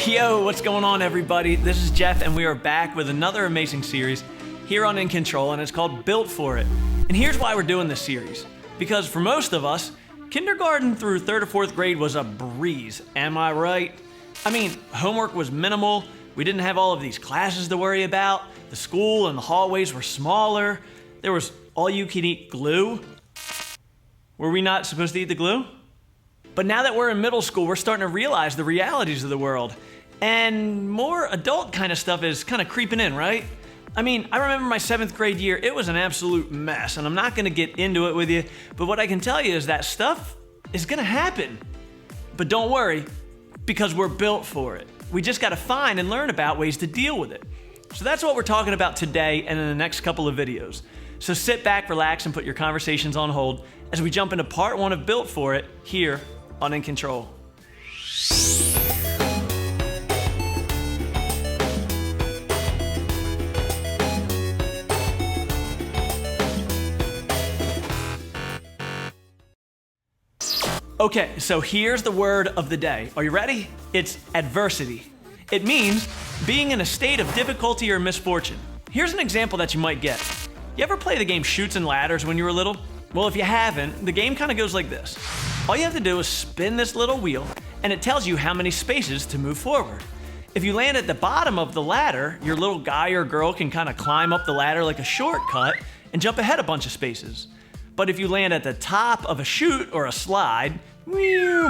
Yo, what's going on, everybody? This is Jeff, and we are back with another amazing series here on In Control, and it's called Built For It. And here's why we're doing this series. Because for most of us, kindergarten through 3rd or 4th grade was a breeze, am I right? I mean, homework was minimal, we didn't have all of these classes to worry about, the school and the hallways were smaller, there was all-you-can-eat glue. Were we not supposed to eat the glue? But now that we're in middle school, we're starting to realize the realities of the world. And more adult kind of stuff is kind of creeping in, right? I mean, I remember my 7th grade year, it was an absolute mess, and I'm not gonna get into it with you, but what I can tell you is that stuff is gonna happen. But don't worry, because we're built for it. We just gotta find and learn about ways to deal with it. So that's what we're talking about today and in the next couple of videos. So sit back, relax, and put your conversations on hold as we jump into part 1 of Built For It here on In Control. Okay, so here's the word of the day. Are you ready? It's adversity. It means being in a state of difficulty or misfortune. Here's an example that you might get. You ever play the game Chutes and Ladders when you were little? Well, if you haven't, the game kind of goes like this. All you have to do is spin this little wheel, and it tells you how many spaces to move forward. If you land at the bottom of the ladder, your little guy or girl can kind of climb up the ladder like a shortcut and jump ahead a bunch of spaces. But if you land at the top of a chute or a slide,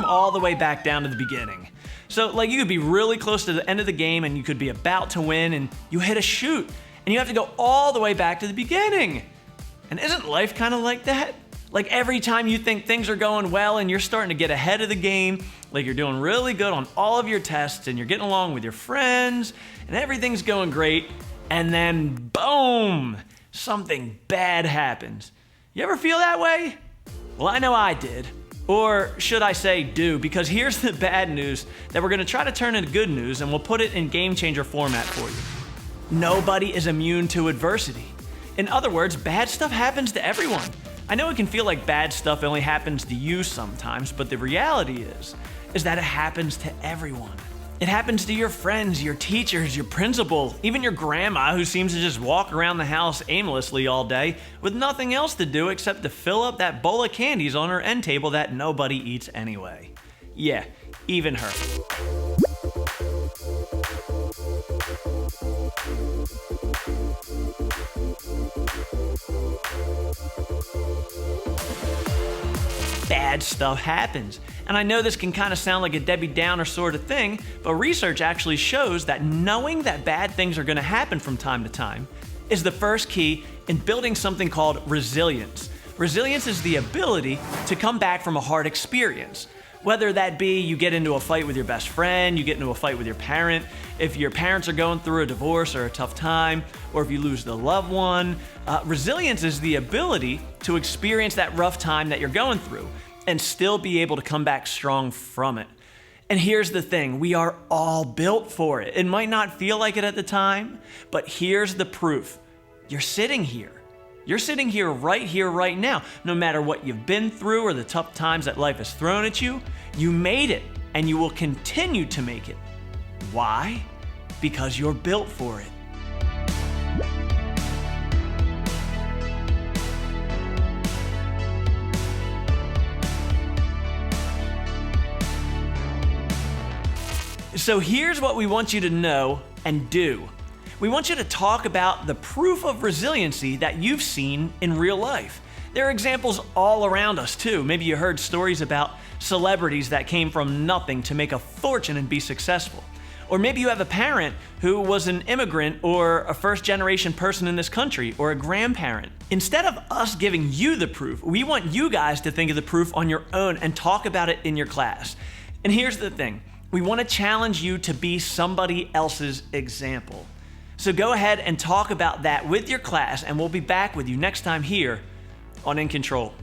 all the way back down to the beginning. So like you could be really close to the end of the game and you could be about to win and you hit a chute and you have to go all the way back to the beginning. And isn't life kind of like that? Like every time you think things are going well and you're starting to get ahead of the game, like you're doing really good on all of your tests and you're getting along with your friends and everything's going great, and then boom, something bad happens. You ever feel that way? Well, I know I did. Or should I say do, because here's the bad news that we're gonna try to turn into good news and we'll put it in game changer format for you. Nobody is immune to adversity. In other words, bad stuff happens to everyone. I know it can feel like bad stuff only happens to you sometimes, but the reality is that it happens to everyone. It happens to your friends, your teachers, your principal, even your grandma who seems to just walk around the house aimlessly all day with nothing else to do except to fill up that bowl of candies on her end table that nobody eats anyway. Yeah, even her. Bad stuff happens. And I know this can kind of sound like a Debbie Downer sort of thing, but research actually shows that knowing that bad things are going to happen from time to time is the first key in building something called resilience. Resilience is the ability to come back from a hard experience. Whether that be you get into a fight with your best friend, you get into a fight with your parent, if your parents are going through a divorce or a tough time, or if you lose the loved one. Resilience is the ability to experience that rough time that you're going through and still be able to come back strong from it. And here's the thing, we are all built for it. It might not feel like it at the time, but here's the proof. You're sitting here. You're sitting here, right now. No matter what you've been through or the tough times that life has thrown at you, you made it and you will continue to make it. Why? Because you're built for it. So here's what we want you to know and do. We want you to talk about the proof of resiliency that you've seen in real life. There are examples all around us too. Maybe you heard stories about celebrities that came from nothing to make a fortune and be successful. Or maybe you have a parent who was an immigrant or a first-generation person in this country or a grandparent. Instead of us giving you the proof, we want you guys to think of the proof on your own and talk about it in your class. And here's the thing. We want to challenge you to be somebody else's example. So go ahead and talk about that with your class, and we'll be back with you next time here on In Control.